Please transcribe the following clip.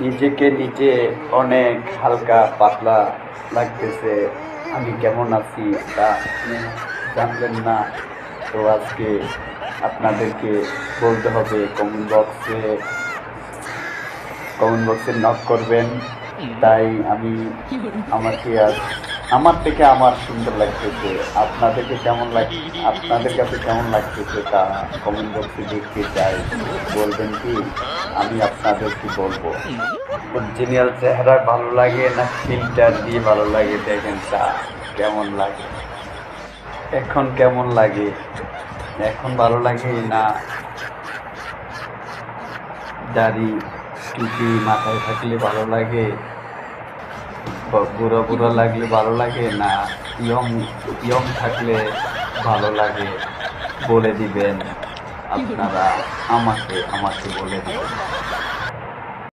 নিজেকে নিজে অনেক হালকা পাতলা লাগতেছে। আমি কেমন আছি তা আপনি জানলেন না, তো আজকে আপনাদেরকে বলতে হবে। কমেন্ট বক্সে নক করবেন। তাই আমি আমাকে আজ আমার থেকে আমার সুন্দর লাগতেছে। আপনাদের কাছে কেমন লাগতেছে তা কমেন্ট বক্সে দেখতে চাই। বলবেন কি? আমি আপনাদেরকে বলবো। অরিজিনাল চেহারা ভালো লাগে না ফিল্টার দিয়ে ভালো লাগে? দেখেন তা কেমন লাগে, এখন কেমন লাগে, এখন ভালো লাগে না দাড়ি টুপি মাথায় থাকলে ভালো লাগে, বুড়ো বুড়ো লাগলে ভালো লাগে, না ইয়ং ইয়ং থাকলে ভালো লাগে? বলে দিবেন আপনারা, আমাকে আমাকে বলে দিবেন।